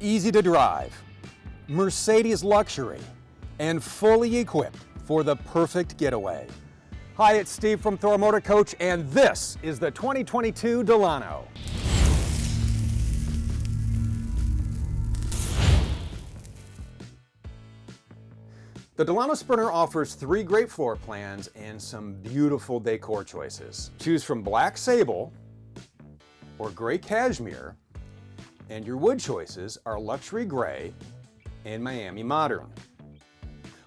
easy to drive, Mercedes luxury, and fully equipped for the perfect getaway. Hi, it's Steve from Thor Motor Coach, and this is the 2022 Delano. The Delano Sprinter offers 3 great floor plans and some beautiful decor choices. Choose from black sable or gray cashmere, and your wood choices are luxury gray and Miami modern.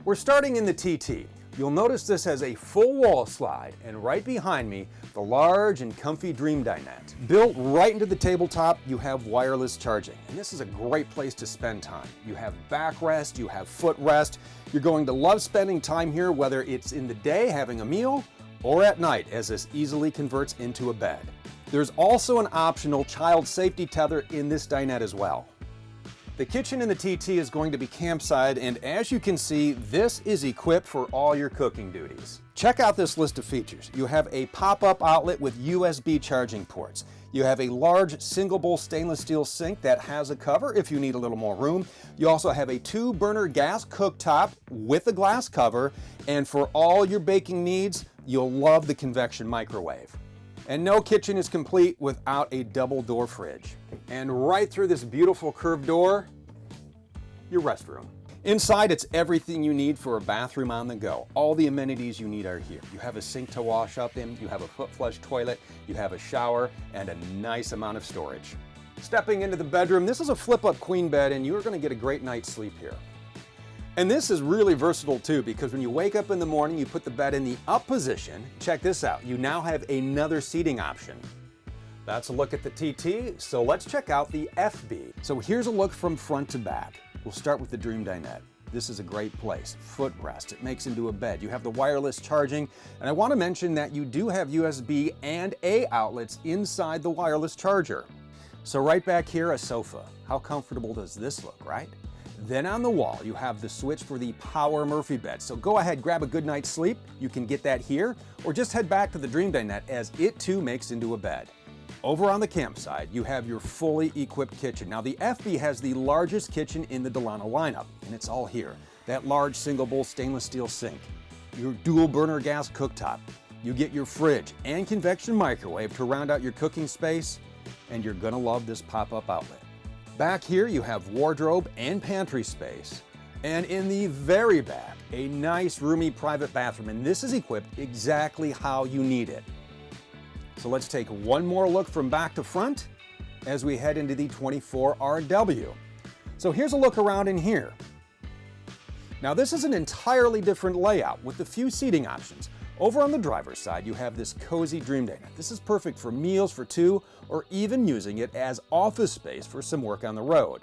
We're starting in the TT. You'll notice this has a full wall slide, and right behind me, the large and comfy Dream Dinette. Built right into the tabletop, you have wireless charging, and this is a great place to spend time. You have backrest, you have footrest. You're going to love spending time here, whether it's in the day having a meal or at night, as this easily converts into a bed. There's also an optional child safety tether in this dinette as well. The kitchen in the TT is going to be campside, and as you can see, this is equipped for all your cooking duties. Check out this list of features. You have a pop-up outlet with USB charging ports. You have a large single bowl stainless steel sink that has a cover if you need a little more room. You also have a 2-burner gas cooktop with a glass cover, and for all your baking needs, you'll love the convection microwave. And no kitchen is complete without a double door fridge. And right through this beautiful curved door, your restroom. Inside, it's everything you need for a bathroom on the go. All the amenities you need are here. You have a sink to wash up in, you have a foot flush toilet, you have a shower, and a nice amount of storage. Stepping into the bedroom, this is a flip-up queen bed, and you're gonna get a great night's sleep here. And this is really versatile too, because when you wake up in the morning, you put the bed in the up position. Check this out, you now have another seating option. That's a look at the TT, so let's check out the FB. So here's a look from front to back. We'll start with the Dream Dinette. This is a great place. Footrest, it makes into a bed. You have the wireless charging, and I want to mention that you do have USB and A outlets inside the wireless charger. So right back here, a sofa. How comfortable does this look, right? Then on the wall, you have the switch for the power Murphy bed. So go ahead, grab a good night's sleep. You can get that here, or just head back to the Dream Dinette as it too makes into a bed. Over on the campsite, you have your fully equipped kitchen. Now the FB has the largest kitchen in the Delano lineup, and it's all here. That large single bowl stainless steel sink, your dual burner gas cooktop. You get your fridge and convection microwave to round out your cooking space, and you're gonna love this pop-up outlet. Back here, you have wardrobe and pantry space. And in the very back, a nice roomy private bathroom, and this is equipped exactly how you need it. So let's take one more look from back to front as we head into the 24RW. So here's a look around in here. Now this is an entirely different layout with a few seating options. Over on the driver's side, you have this cozy Dream Dinette. This is perfect for meals for 2, or even using it as office space for some work on the road.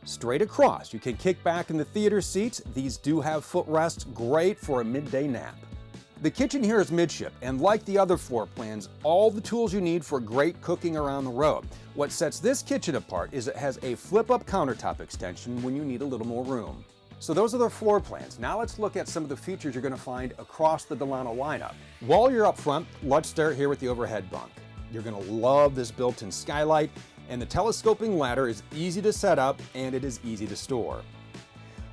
Straight across, you can kick back in the theater seats. These do have footrests, great for a midday nap. The kitchen here is midship, and like the other floor plans, all the tools you need for great cooking around the road. What sets this kitchen apart is it has a flip-up countertop extension when you need a little more room. So those are the floor plans. Now let's look at some of the features you're going to find across the Delano lineup. While you're up front, let's start here with the overhead bunk. You're going to love this built-in skylight, and the telescoping ladder is easy to set up and it is easy to store.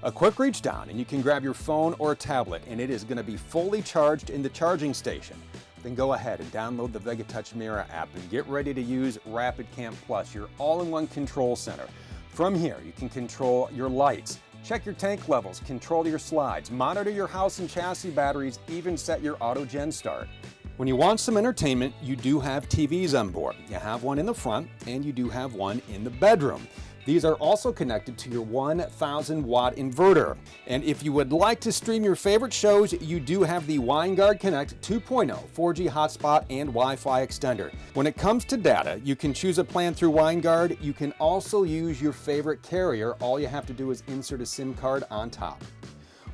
A quick reach down and you can grab your phone or tablet, and it is going to be fully charged in the charging station. Then go ahead and download the VegaTouch Mira app and get ready to use Rapid Camp Plus, your all-in-one control center. From here, you can control your lights, check your tank levels, control your slides, monitor your house and chassis batteries, even set your auto gen start. When you want some entertainment, you do have TVs on board. You have one in the front and you do have one in the bedroom. These are also connected to your 1,000-watt inverter. And if you would like to stream your favorite shows, you do have the WineGuard Connect 2.0 4G hotspot and Wi-Fi extender. When it comes to data, you can choose a plan through WineGuard. You can also use your favorite carrier. All you have to do is insert a SIM card on top.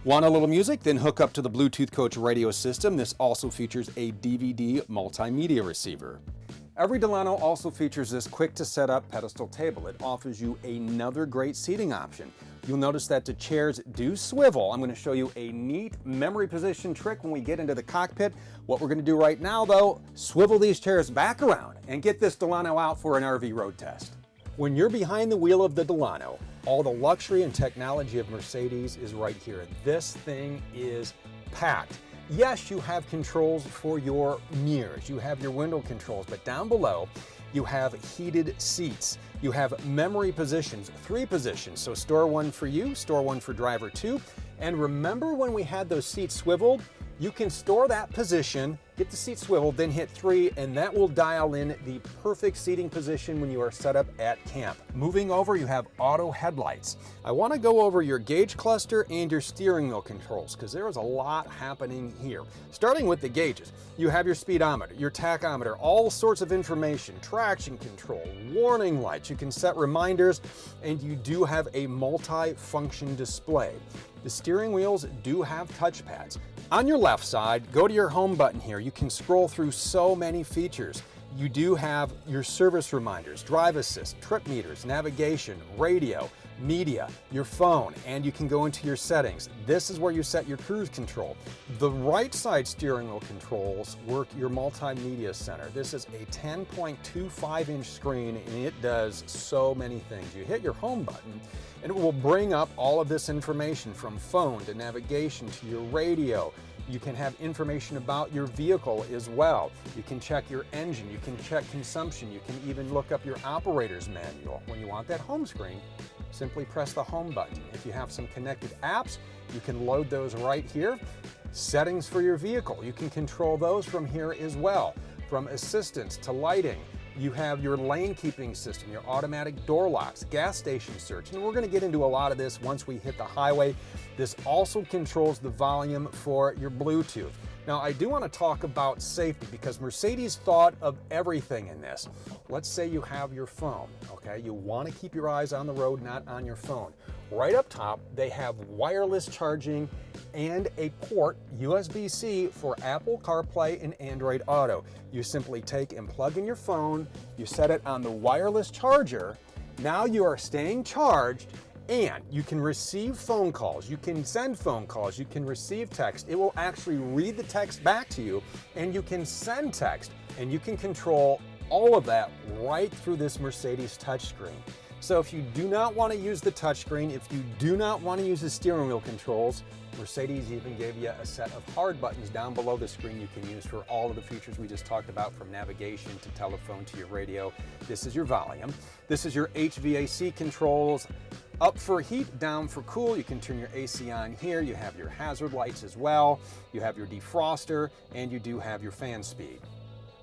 Want a little music? Then hook up to the Bluetooth Coach radio system. This also features a DVD multimedia receiver. Every Delano also features this quick to set up pedestal table. It offers you another great seating option. You'll notice that the chairs do swivel. I'm going to show you a neat memory position trick when we get into the cockpit. What we're going to do right now though, swivel these chairs back around and get this Delano out for an RV road test. When you're behind the wheel of the Delano, All the luxury and technology of Mercedes is right here. This thing is packed. Yes, you have controls for your mirrors, you have your window controls, but down below you have heated seats. You have memory positions, 3 positions. So store one for you, store one for driver 2. And remember when we had those seats swiveled? You can store that position, get the seat swiveled, then hit 3, and that will dial in the perfect seating position when you are set up at camp. Moving over, you have auto headlights. I want to go over your gauge cluster and your steering wheel controls because there is a lot happening here. Starting with the gauges, you have your speedometer, your tachometer, all sorts of information, traction control, warning lights. You can set reminders, and you do have a multi-function display. The steering wheels do have touchpads. On your left side, go to your home button here. You can scroll through so many features. You do have your service reminders, drive assist, trip meters, navigation, radio, media, your phone, and you can go into your settings. This is where you set your cruise control. The right side steering wheel controls work your multimedia center. This is a 10.25-inch screen, and it does so many things. You hit your home button, and it will bring up all of this information from phone to navigation to your radio. You can have information about your vehicle as well. You can check your engine, you can check consumption, you can even look up your operator's manual. When you want that home screen, simply press the home button. If you have some connected apps, you can load those right here. Settings for your vehicle, you can control those from here as well. From assistance to lighting, you have your lane keeping system, your automatic door locks, gas station search, and we're going to get into a lot of this once we hit the highway. This also controls the volume for your Bluetooth. Now, I do want to talk about safety because Mercedes thought of everything in this. Let's say you have your phone, okay? You want to keep your eyes on the road, not on your phone. Right up top, they have wireless charging and a port, USB-C, for Apple CarPlay and Android Auto. You simply take and plug in your phone, you set it on the wireless charger, now you are staying charged, and you can receive phone calls, you can send phone calls, you can receive text. It will actually read the text back to you, and you can send text, and you can control all of that right through this Mercedes touchscreen. So if you do not want to use the touchscreen, if you do not want to use the steering wheel controls, Mercedes even gave you a set of hard buttons down below the screen you can use for all of the features we just talked about, from navigation to telephone to your radio. This is your volume. This is your HVAC controls. Up for heat, down for cool. You can turn your AC on here. You have your hazard lights as well. You have your defroster, and you do have your fan speed.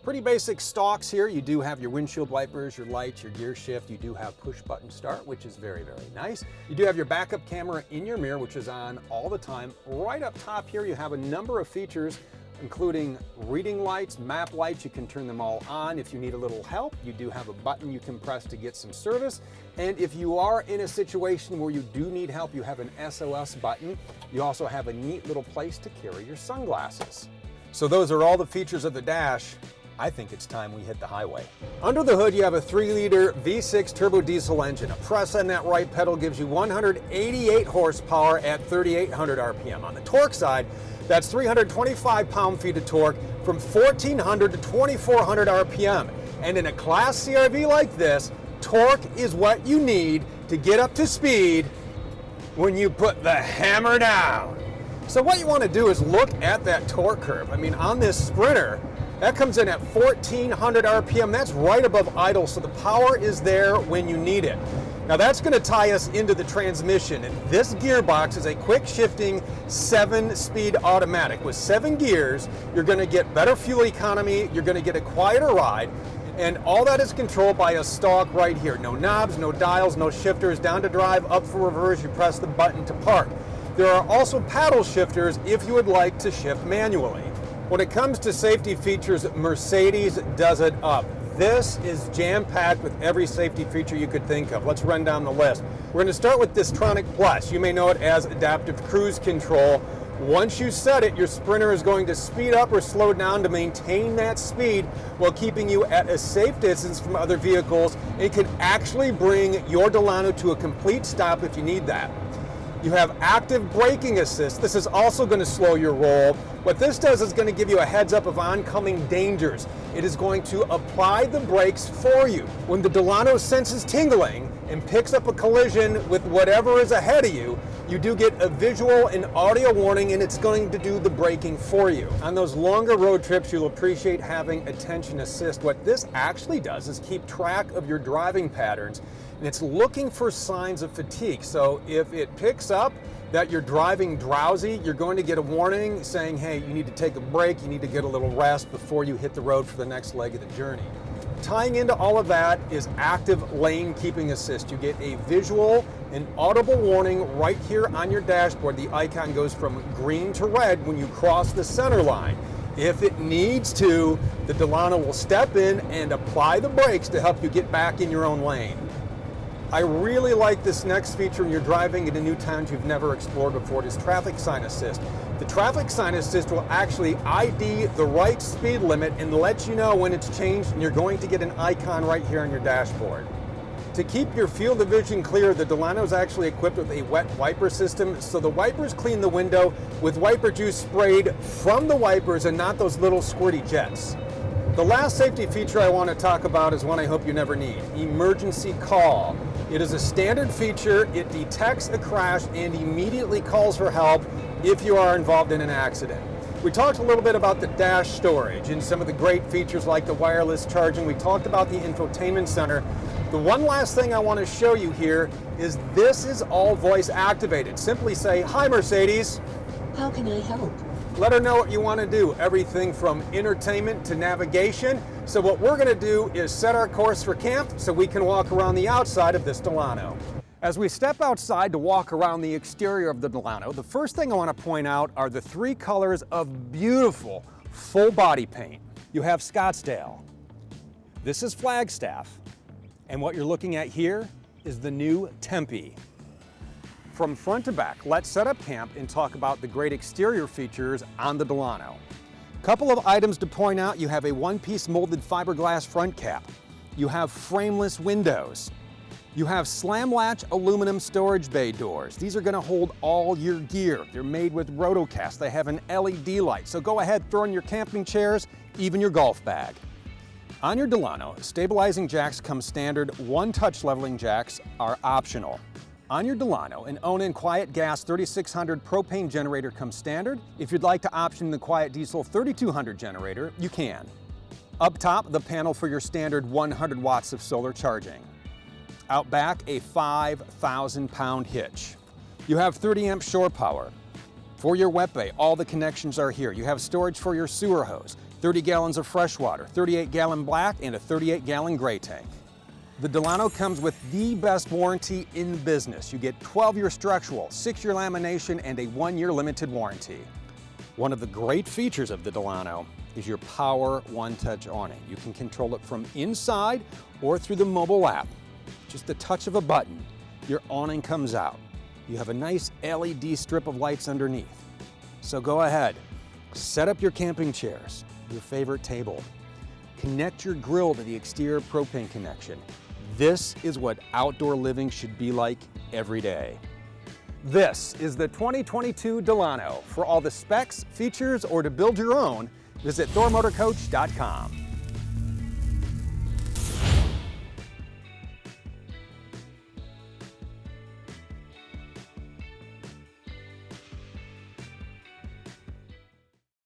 Pretty basic stocks here. You do have your windshield wipers, your lights, your gear shift. You do have push button start, which is very, very nice. You do have your backup camera in your mirror, which is on all the time. Right up top here, you have a number of features, including reading lights, map lights. You can turn them all on. If you need a little help, you do have a button you can press to get some service. And if you are in a situation where you do need help, you have an SOS button. You also have a neat little place to carry your sunglasses. So those are all the features of the dash. I think it's time we hit the highway. Under the hood, you have a 3-liter V6 turbo diesel engine. A press on that right pedal gives you 188 horsepower at 3,800 RPM. On the torque side, that's 325 pound-feet of torque from 1,400 to 2,400 RPM. And in a Class CRV like this, torque is what you need to get up to speed when you put the hammer down. So what you want to do is look at that torque curve. I mean, on this Sprinter, that comes in at 1,400 RPM. That's right above idle, so the power is there when you need it. Now that's going to tie us into the transmission. And this gearbox is a quick shifting 7-speed automatic. With 7 gears, you're going to get better fuel economy, you're going to get a quieter ride, and all that is controlled by a stalk right here. No knobs, no dials, no shifters. Down to drive, up for reverse, you press the button to park. There are also paddle shifters if you would like to shift manually. When it comes to safety features, Mercedes does it up. This is jam-packed with every safety feature you could think of. Let's run down the list. We're going to start with Distronic Plus. You may know it as Adaptive Cruise Control. Once you set it, your Sprinter is going to speed up or slow down to maintain that speed while keeping you at a safe distance from other vehicles. It can actually bring your Delano to a complete stop if you need that. You have active braking assist. This is also going to slow your roll. What this does is going to give you a heads up of oncoming dangers. It is going to apply the brakes for you. When the Delano senses tingling and picks up a collision with whatever is ahead of you, you do get a visual and audio warning, and it's going to do the braking for you. On those longer road trips, you'll appreciate having attention assist. What this actually does is keep track of your driving patterns, and it's looking for signs of fatigue. So if it picks up that you're driving drowsy, you're going to get a warning saying, hey, you need to take a break, you need to get a little rest before you hit the road for the next leg of the journey. Tying into all of that is active lane keeping assist. You get a visual and audible warning right here on your dashboard. The icon goes from green to red when you cross the center line. If it needs to, the Delano will step in and apply the brakes to help you get back in your own lane. I really like this next feature when you're driving into new towns you've never explored before. It is traffic sign assist. The traffic sign assist will actually ID the right speed limit and let you know when it's changed, and you're going to get an icon right here on your dashboard. To keep your field of vision clear, the Delano is actually equipped with a wet wiper system, so the wipers clean the window with wiper juice sprayed from the wipers and not those little squirty jets. The last safety feature I want to talk about is one I hope you never need: emergency call. It is a standard feature. It detects a crash and immediately calls for help if you are involved in an accident. We talked a little bit about the dash storage and some of the great features like the wireless charging. We talked about the infotainment center. The one last thing I want to show you here is this is all voice activated. Simply say, "Hi Mercedes. How can I help?" Let her know what you want to do, everything from entertainment to navigation. So what we're going to do is set our course for camp so we can walk around the outside of this Delano. As we step outside to walk around the exterior of the Delano, the first thing I want to point out are the three colors of beautiful full body paint. You have Scottsdale, this is Flagstaff, and what you're looking at here is the new Tempe. From front to back, let's set up camp and talk about the great exterior features on the Delano. Couple of items to point out: you have a one-piece molded fiberglass front cap. You have frameless windows. You have slam latch aluminum storage bay doors. These are going to hold all your gear. They're made with rotocast. They have an LED light. So go ahead, throw in your camping chairs, even your golf bag. On your Delano, stabilizing jacks come standard. One-touch leveling jacks are optional. On your Delano, an Onan Quiet Gas 3600 propane generator comes standard. If you'd like to option the Quiet Diesel 3200 generator, you can. Up top, the panel for your standard 100 watts of solar charging. Out back, a 5,000-pound hitch. You have 30 amp shore power. For your wet bay, all the connections are here. You have storage for your sewer hose, 30 gallons of fresh water, 38-gallon black, and a 38-gallon gray tank. The Delano comes with the best warranty in business. You get 12-year structural, 6-year lamination, and a 1-year limited warranty. One of the great features of the Delano is your power one-touch awning. You can control it from inside or through the mobile app. Just the touch of a button, your awning comes out. You have a nice LED strip of lights underneath. So go ahead, set up your camping chairs, your favorite table. Connect your grill to the exterior propane connection. This is what outdoor living should be like every day. This is the 2022 Delano. For all the specs, features, or to build your own, visit thormotorcoach.com.